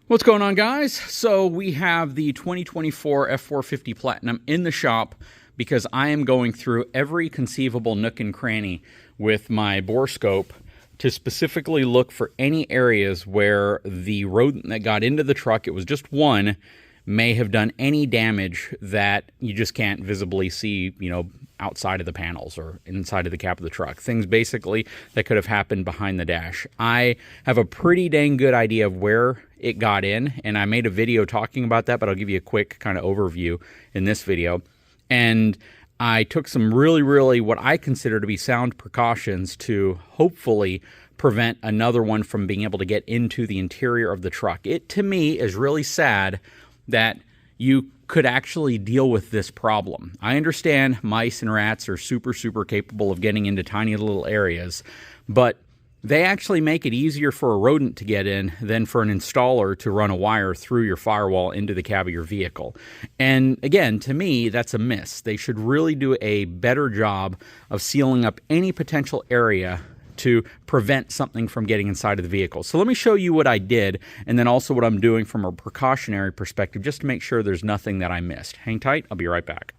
What's going on, guys? So we have the 2024 F450 Platinum in the shop because I am going through every conceivable nook and cranny with my bore scope to specifically look for any areas where the rodent that got into the truck, it was just one, may have done any damage that you just can't visibly see, outside of the panels or inside of the cab of the truck. Things basically that could have happened behind the dash. I have a pretty dang good idea of where it got in, and I made a video talking about that, but I'll give you a quick kind of overview in this video. And I took some really what I consider to be sound precautions to hopefully prevent another one from being able to get into the interior of the truck. It, to me, is really sad that you could actually deal with this problem. I understand mice and rats are super capable of getting into tiny little areas, but they actually make it easier for a rodent to get in than for an installer to run a wire through your firewall into the cab of your vehicle. And again, to me, that's a miss. They should really do a better job of sealing up any potential area to prevent something from getting inside of the vehicle. So let me show you what I did, and then also what I'm doing from a precautionary perspective, just to make sure there's nothing that I missed. Hang tight, I'll be right back.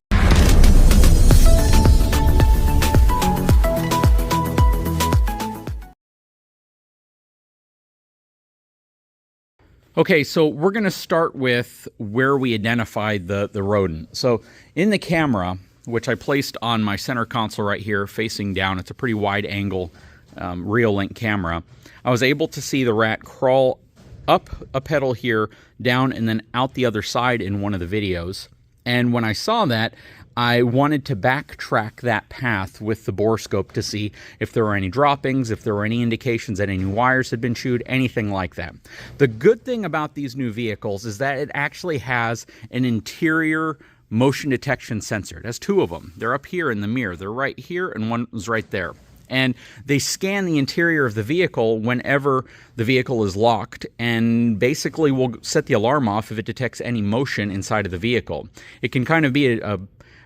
Okay, so we're gonna start with where we identified the rodent. So in the camera, which I placed on my center console right here, facing down, it's a pretty wide angle Reolink camera, I was able to see the rat crawl up a pedal here, down, and then out the other side in one of the videos. And when I saw that, I wanted to backtrack that path with the bore scope to see if there were any droppings, if there were any indications that any wires had been chewed, anything like that. The good thing about these new vehicles is that it actually has an interior motion detection sensor. It has two of them. They're up here in the mirror. They're right here, and one's right there. And they scan the interior of the vehicle whenever the vehicle is locked, and basically will set the alarm off if it detects any motion inside of the vehicle. It can kind of be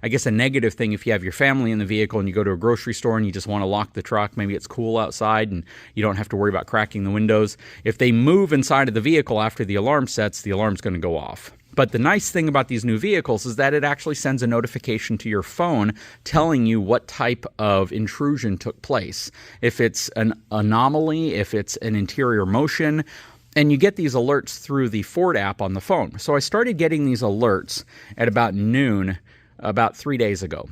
I guess a negative thing if you have your family in the vehicle and you go to a grocery store and you just want to lock the truck. Maybe it's cool outside and you don't have to worry about cracking the windows. If they move inside of the vehicle after the alarm sets, the alarm's going to go off. But the nice thing about these new vehicles is that it actually sends a notification to your phone telling you what type of intrusion took place. If it's an anomaly, if it's an interior motion, and you get these alerts through the Ford app on the phone. So I started getting these alerts at about noon, about 3 days ago.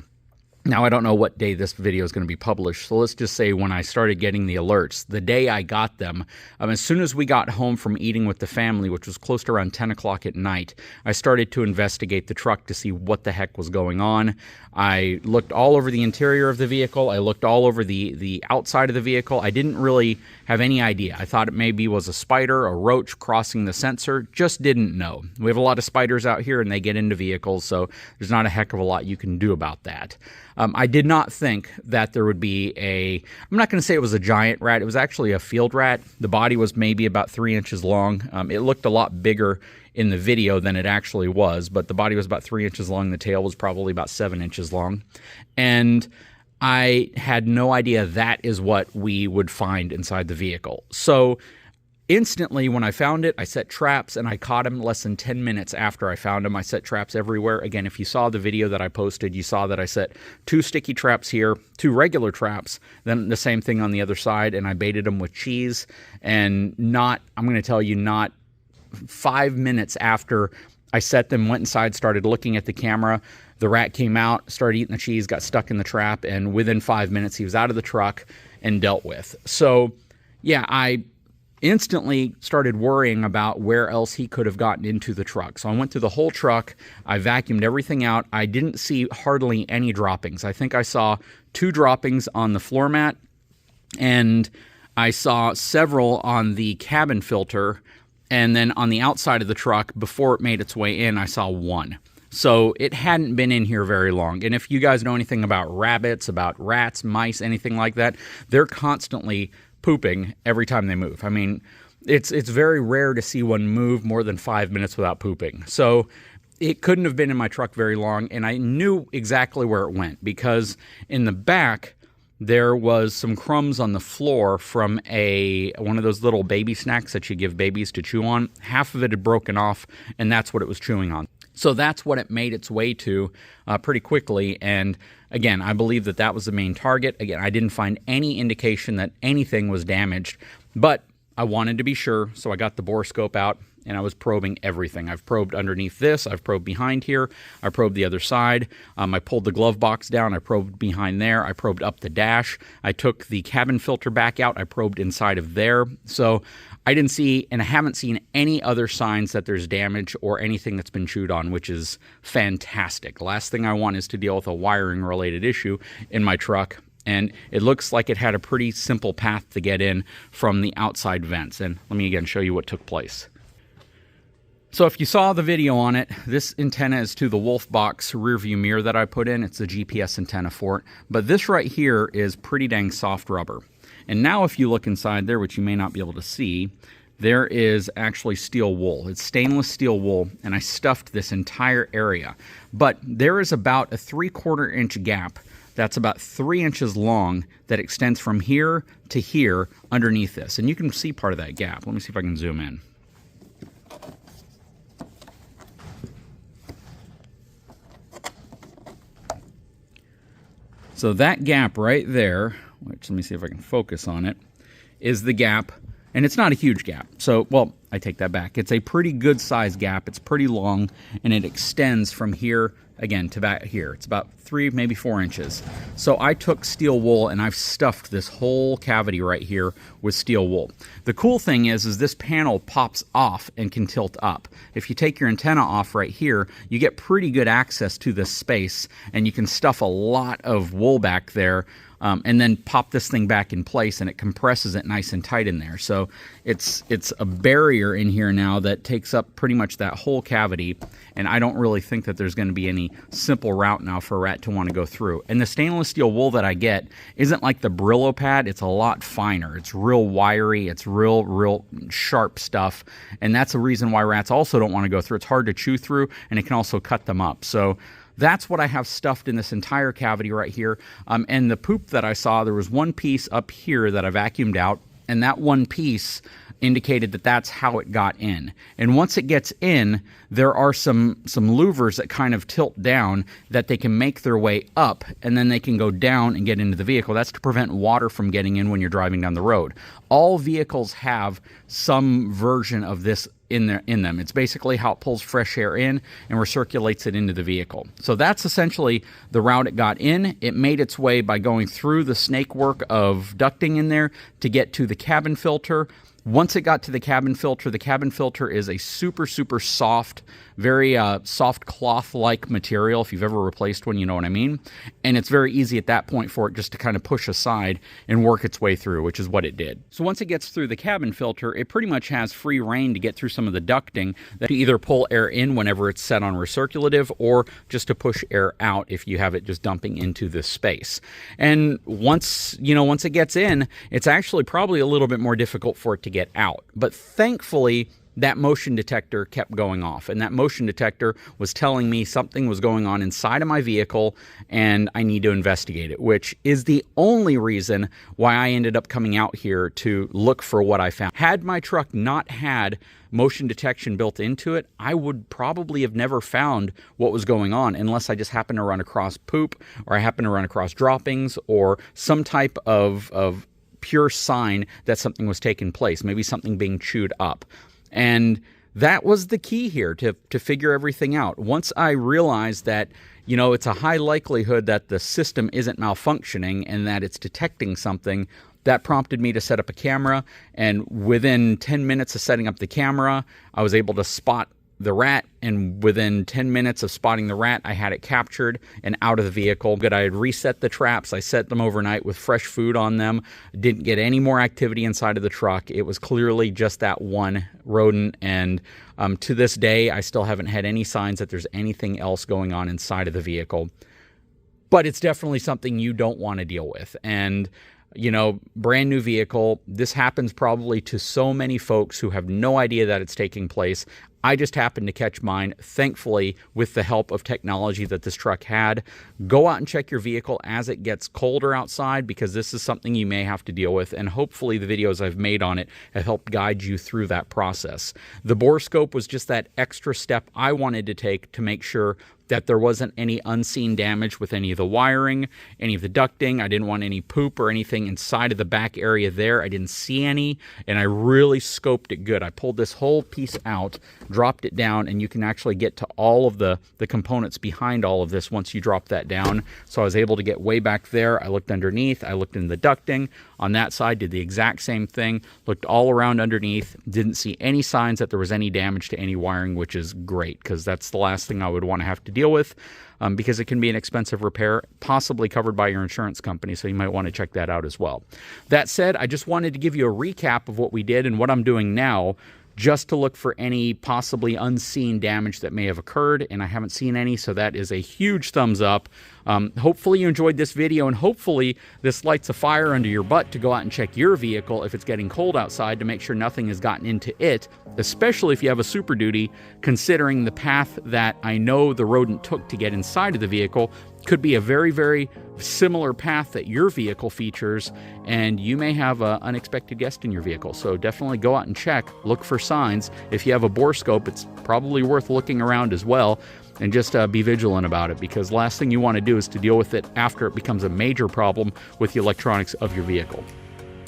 Now, I don't know what day this video is going to be published, so let's just say when I started getting the alerts, the day I got them, as soon as we got home from eating with the family, which was close to around 10 o'clock at night, I started to investigate the truck to see what the heck was going on. I looked all over the interior of the vehicle. I looked all over the outside of the vehicle. I didn't really have any idea. I thought it maybe was a spider, a roach crossing the sensor. Just didn't know. We have a lot of spiders out here, and they get into vehicles, so there's not a heck of a lot you can do about that. I did not think that there would be I'm not going to say it was a giant rat. It was actually a field rat. The body was maybe about 3 inches long. It looked a lot bigger in the video than it actually was, but the body was about 3 inches long. The tail was probably about 7 inches long. And I had no idea that is what we would find inside the vehicle. So instantly, when I found it, I set traps, and I caught him less than 10 minutes after I found him. I set traps everywhere. Again, if you saw the video that I posted, you saw that I set 2 sticky traps here, 2 regular traps, then the same thing on the other side, and I baited them with cheese. And I'm going to tell you, not 5 minutes after I set them, went inside, started looking at the camera, the rat came out, started eating the cheese, got stuck in the trap, and within 5 minutes, he was out of the truck and dealt with. So, yeah, I instantly started worrying about where else he could have gotten into the truck. So I went through the whole truck. I vacuumed everything out. I didn't see hardly any droppings. I think I saw 2 droppings on the floor mat, and I saw several on the cabin filter, and then on the outside of the truck, before it made its way in, I saw 1. So it hadn't been in here very long. And if you guys know anything about rabbits, about rats, mice, anything like that, they're constantly pooping every time they move. I mean, it's very rare to see one move more than 5 minutes without pooping. So it couldn't have been in my truck very long, and I knew exactly where it went, because in the back, there was some crumbs on the floor from one of those little baby snacks that you give babies to chew on. Half of it had broken off, and that's what it was chewing on. So that's what it made its way to pretty quickly. And again, I believe that that was the main target. Again, I didn't find any indication that anything was damaged, but I wanted to be sure, so I got the borescope out and I was probing everything. I've probed underneath this, I've probed behind here, I probed the other side, I pulled the glove box down, I probed behind there, I probed up the dash, I took the cabin filter back out, I probed inside of there. So I didn't see, and I haven't seen any other signs that there's damage or anything that's been chewed on, which is fantastic. The last thing I want is to deal with a wiring related issue in my truck. And it looks like it had a pretty simple path to get in from the outside vents. And let me again show you what took place. So if you saw the video on it, this antenna is to the Wolf Box rear view mirror that I put in. It's the GPS antenna for it. But this right here is pretty dang soft rubber. And now if you look inside there, which you may not be able to see, there is actually steel wool. It's stainless steel wool, and I stuffed this entire area. But there is about a 3/4 inch gap that's about 3 inches long that extends from here to here underneath this. And you can see part of that gap. Let me see if I can zoom in. So that gap right there, which let me see if I can focus on it, is the gap, and it's not a huge gap. So, well, I take that back. It's a pretty good size gap. It's pretty long, and it extends from here, again, to back here. It's about 3, maybe 4 inches. So I took steel wool, and I've stuffed this whole cavity right here with steel wool. The cool thing is this panel pops off and can tilt up. If you take your antenna off right here, you get pretty good access to this space, and you can stuff a lot of wool back there, and then pop this thing back in place, and it compresses it nice and tight in there. So it's a barrier in here now that takes up pretty much that whole cavity, and I don't really think that there's going to be any simple route now for a rat to want to go through. And the stainless steel wool that I get isn't like the Brillo pad. It's a lot finer. It's real wiry. It's real sharp stuff, and that's the reason why rats also don't want to go through. It's hard to chew through, and it can also cut them up. So that's what I have stuffed in this entire cavity right here. And the poop that I saw, there was one piece up here that I vacuumed out, and that one piece indicated that that's how it got in. And once it gets in, there are some louvers that kind of tilt down that they can make their way up, and then they can go down and get into the vehicle. That's to prevent water from getting in when you're driving down the road. All vehicles have some version of this in them. It's basically how it pulls fresh air in and recirculates it into the vehicle. So that's essentially the route it got in. It made its way by going through the snake work of ducting in there to get to the cabin filter. Once it got to the cabin filter is a super soft, very soft cloth-like material. If you've ever replaced one, you know what I mean. And it's very easy at that point for it just to kind of push aside and work its way through, which is what it did. So once it gets through the cabin filter, it pretty much has free reign to get through some of the ducting that to either pull air in whenever it's set on recirculative, or just to push air out if you have it just dumping into this space. And once it gets in, it's actually probably a little bit more difficult for it to get out. But thankfully, that motion detector kept going off, and that motion detector was telling me something was going on inside of my vehicle and I need to investigate it, which is the only reason why I ended up coming out here to look for what I found. Had my truck not had motion detection built into it, I would probably have never found what was going on unless I just happened to run across poop, or I happened to run across droppings, or some type of pure sign that something was taking place, maybe something being chewed up. And that was the key here to figure everything out. Once I realized that, it's a high likelihood that the system isn't malfunctioning and that it's detecting something, that prompted me to set up a camera. And within 10 minutes of setting up the camera, I was able to spot the rat, and within 10 minutes of spotting the rat, I had it captured and out of the vehicle. Good, I had reset the traps. I set them overnight with fresh food on them. Didn't get any more activity inside of the truck. It was clearly just that one rodent, and to this day, I still haven't had any signs that there's anything else going on inside of the vehicle. But it's definitely something you don't want to deal with. And brand new vehicle. This happens probably to so many folks who have no idea that it's taking place. I just happened to catch mine, thankfully, with the help of technology that this truck had. Go out and check your vehicle as it gets colder outside, because this is something you may have to deal with, and hopefully the videos I've made on it have helped guide you through that process. The bore scope was just that extra step I wanted to take to make sure that there wasn't any unseen damage with any of the wiring, any of the ducting. I didn't want any poop or anything inside of the back area there. I didn't see any, and I really scoped it good. I pulled this whole piece out, dropped it down, and you can actually get to all of the components behind all of this once you drop that down. So I was able to get way back there. I looked underneath, I looked in the ducting. On that side, did the exact same thing, looked all around underneath, didn't see any signs that there was any damage to any wiring, which is great, because that's the last thing I would want to have to deal with, because it can be an expensive repair, possibly covered by your insurance company, so you might want to check that out as well. That said, I just wanted to give you a recap of what we did and what I'm doing now, just to look for any possibly unseen damage that may have occurred, and I haven't seen any, so that is a huge thumbs up. Hopefully you enjoyed this video, and hopefully this lights a fire under your butt to go out and check your vehicle if it's getting cold outside, to make sure nothing has gotten into it, especially if you have a Super Duty, considering the path that I know the rodent took to get inside of the vehicle could be a very, very similar path that your vehicle features, and you may have an unexpected guest in your vehicle. So definitely go out and check, look for signs. If you have a bore scope, it's probably worth looking around as well, and just be vigilant about it, because last thing you want to do is to deal with it after it becomes a major problem with the electronics of your vehicle.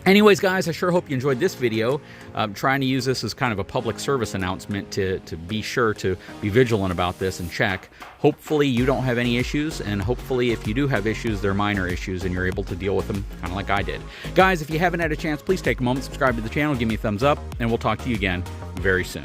Anyways, guys, I sure hope you enjoyed this video. I'm trying to use this as kind of a public service announcement to be sure to be vigilant about this and check. Hopefully you don't have any issues, and hopefully if you do have issues, they're minor issues and you're able to deal with them kind of like I did. Guys, if you haven't had a chance, please take a moment, subscribe to the channel, give me a thumbs up, and we'll talk to you again very soon.